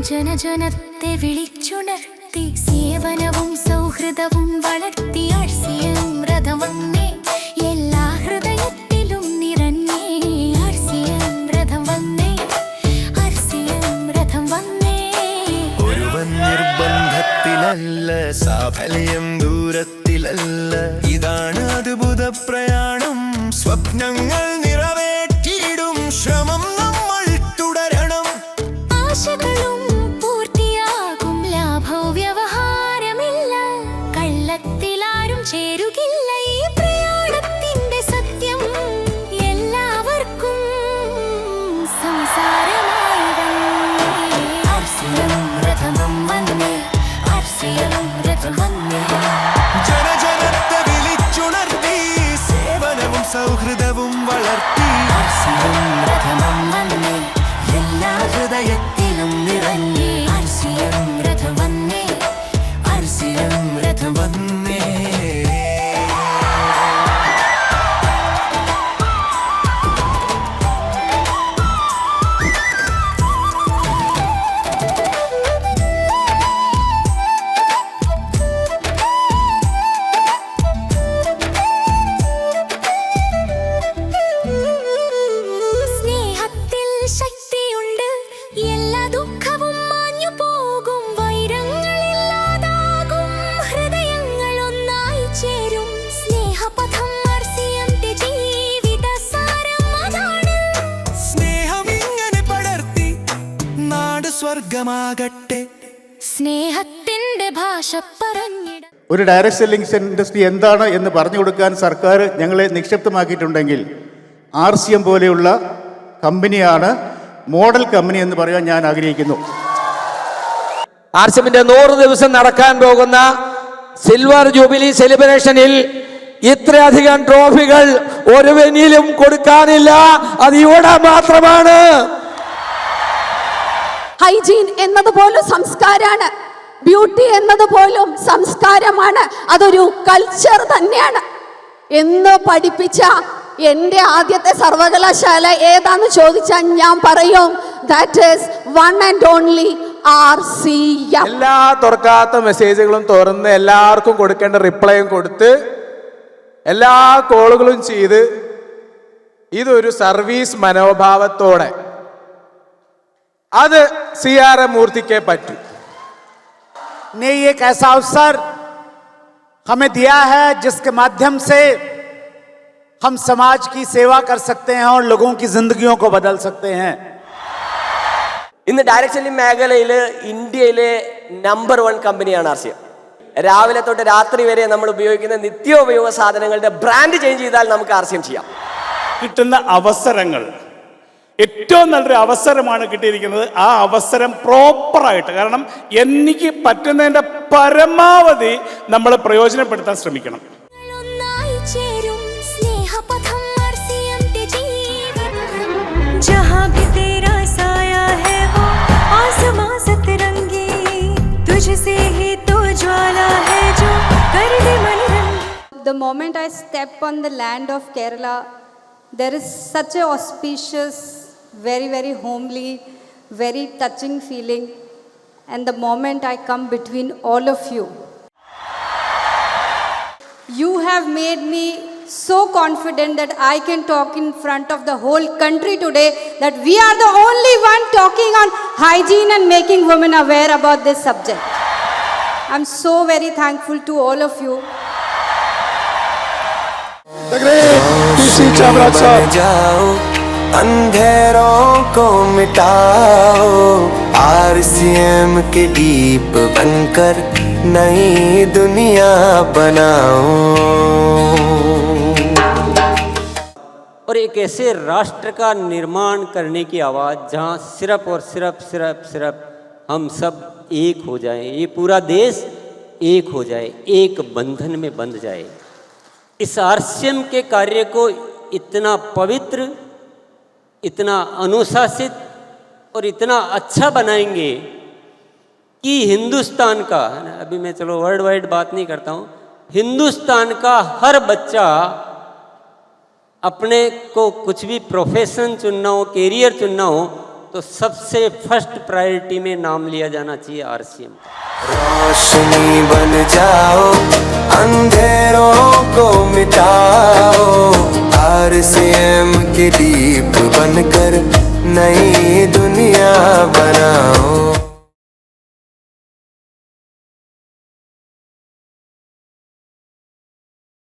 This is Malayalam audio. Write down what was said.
ജനജനത്തെ വിളിച്ചുണർത്തി സേവനവും സൗഹൃദവും വളർത്തി ആർസിയം രഥം വന്നേ എല്ലാ ഹൃദയത്തിലും നിറഞ്ഞേ ആർസിയം രഥം വന്നേ ആർസിയം രഥം വന്നേ. ഒരുവൻ നിർബന്ധത്തിലല്ല, സാഫല്യം ദൂരത്തിലല്ല. ഇതാണ് അദ്ഭുത പ്രയാണം, സ്വപ്നങ്ങൾ നിറവേറ്റിയിടും ശ്രമം നമ്മൾ തുടരണം. ആശകളും പൂർത്തിയാകും, ലാഭവും വ്യവഹാരമില്ല, കള്ളത്തിലാരും ചേരുകില്ല. ഈ പ്രയാണത്തിന്റെ സത്യം എല്ലാവർക്കും സംസാരമായി വന്നേ ആർസിയം രഥം വന്നേ ആർസിയം രഥം വന്നേ. ജനജനത്തെ വിളിച്ചുണർത്തി സേവനവും സൗഹൃദവും വളർത്തി ആർസിയം രഥം വന്നേ എല്ലാ ഹൃദയത്തിലും നിറഞ്ഞേ ആർസിയം രഥം വന്നേ ആർസിയം രഥം വന്നേ. സ്നേഹത്തിൽ ശക്തിയുണ്ട്, എല്ലാ ദുഃഖവും മാഞ്ഞു പോകും, വൈരങ്ങളില്ലാതാകും, ഹൃദയങ്ങൾ ഒന്നായി ചേരും. സ്നേഹപഥം ആർസിയന്റെ ജീവിത സാരം അതാണ്. സ്നേഹം ഇങ്ങനെ പടർത്തി നാട് സ്വർഗമാകട്ടെ. സ്നേഹത്തിന്റെ ഭാഷ പറഞ്ഞിട. ഒരു ഡയറക്റ്റ് സെല്ലിംഗ് ഇൻഡസ്ട്രി എന്താണ് എന്ന് പറഞ്ഞു കൊടുക്കാൻ സർക്കാർ ഞങ്ങളെ നിക്ഷിപ്തമാക്കിയിട്ടുണ്ടെങ്കിൽ ആർസിയം പോലെയുള്ള കമ്പനിയാണ് മോഡൽ കമ്പനി എന്ന് പറയാൻ ഞാൻ ആഗ്രഹിക്കുന്നു. ആർസിഎമ്മിന്റെ 100 ദിവസം നടക്കാൻ പോകുന്ന സിൽവർ ജൂബിലി സെലിബ്രേഷനിൽ ഇത്രയധികം ട്രോഫികൾ ഒരു വെന്യൂലും കൊടുക്കാനില്ല, അത് ഇവിടെ മാത്രമാണ്. ഹൈജീൻ എന്നതുപോലും സംസ്കാരമാണ്, ബ്യൂട്ടി എന്നതുപോലും സംസ്കാരമാണ്, അതൊരു കൾച്ചർ തന്നെയാണ് എന്ന് പഠിപ്പിച്ച എൻ്റെ ആദ്യത്തെ സർവകലാശാല ഏതാന്ന് ചോദിച്ചാൽ ഞാൻ പറയും that is one and only RCM. എല്ലാ തുറക്കാത്ത മെസ്സേജുകളും തുറന്ന് എല്ലാവർക്കും കൊടുക്കേണ്ട റിപ്ലൈയും കൊടുത്ത് എല്ലാ കോളുകളും ചെയ്ത് ഇതൊരു സർവീസ് മനോഭാവത്തോടെ അത് CRM മൂർത്തിക്കേ പറ്റൂ. ने एक ऐसा अवसर हमें दिया है जिसके माध्यम से हम समाज की सेवा कर सकते हैं और लोगों की जिंदगियों को बदल सकते हैं. ഇന്ന് ഡയറക്ട് സെല്ലിംഗ് മേഖലയിൽ ഇന്ത്യയിലെ നമ്പർ 1 കമ്പനിയാണ് ആർസിഎം. രാവിലെ തൊട്ട് രാത്രി വരെ നമ്മൾ ഉപയോഗിക്കുന്ന നിത്യോപയോഗ സാധനങ്ങളുടെ ബ്രാൻഡ് ചേഞ്ച് ചെയ്താൽ നമുക്ക് ആർസിഎം ചെയ്യാം. കിട്ടുന്ന അവസരങ്ങൾ ഏറ്റവും നല്ലൊരു അവസരമാണ് കിട്ടിയിരിക്കുന്നത്. ആ അവസരം പ്രോപ്പറായിട്ട്, കാരണം എനിക്ക് പറ്റുന്നതിൻ്റെ പരമാവധി നമ്മൾ പ്രയോജനപ്പെടുത്താൻ ശ്രമിക്കണം. The moment I step on the land of Kerala, there is such a auspicious, very, very homely, very touching feeling. And the moment I come between all of you, you have made me so confident that I can talk in front of the whole country today that we are the only one talking on hygiene and making women aware about this subject. I'm so very thankful to all of you. जाओ अंधेरों को मिटाओ, आरसीएम के दीप बनकर नई दुनिया बनाओ. और एक ऐसे राष्ट्र का निर्माण करने की आवाज़ जहाँ सिर्फ और सिर्फ हम सब एक हो जाएं, ये पूरा देश एक हो जाए, एक बंधन में बंध जाए. इस आरसीएम के कार्य को इतना पवित्र, इतना अनुशासित और इतना अच्छा बनाएंगे कि हिंदुस्तान का, अभी मैं चलो वर्ल्ड वाइड बात नहीं करता हूँ, हिंदुस्तान का हर बच्चा अपने को कुछ भी प्रोफेशन चुनना हो, कैरियर चुनना हो, तो सबसे फर्स्ट प्रायोरिटी में नाम लिया जाना चाहिए आरसीएम का। रोशनी बन जाओ, अंधेरों को मिटाओ, आरसीएम के दीप बनकर नई दुनिया बनाओ।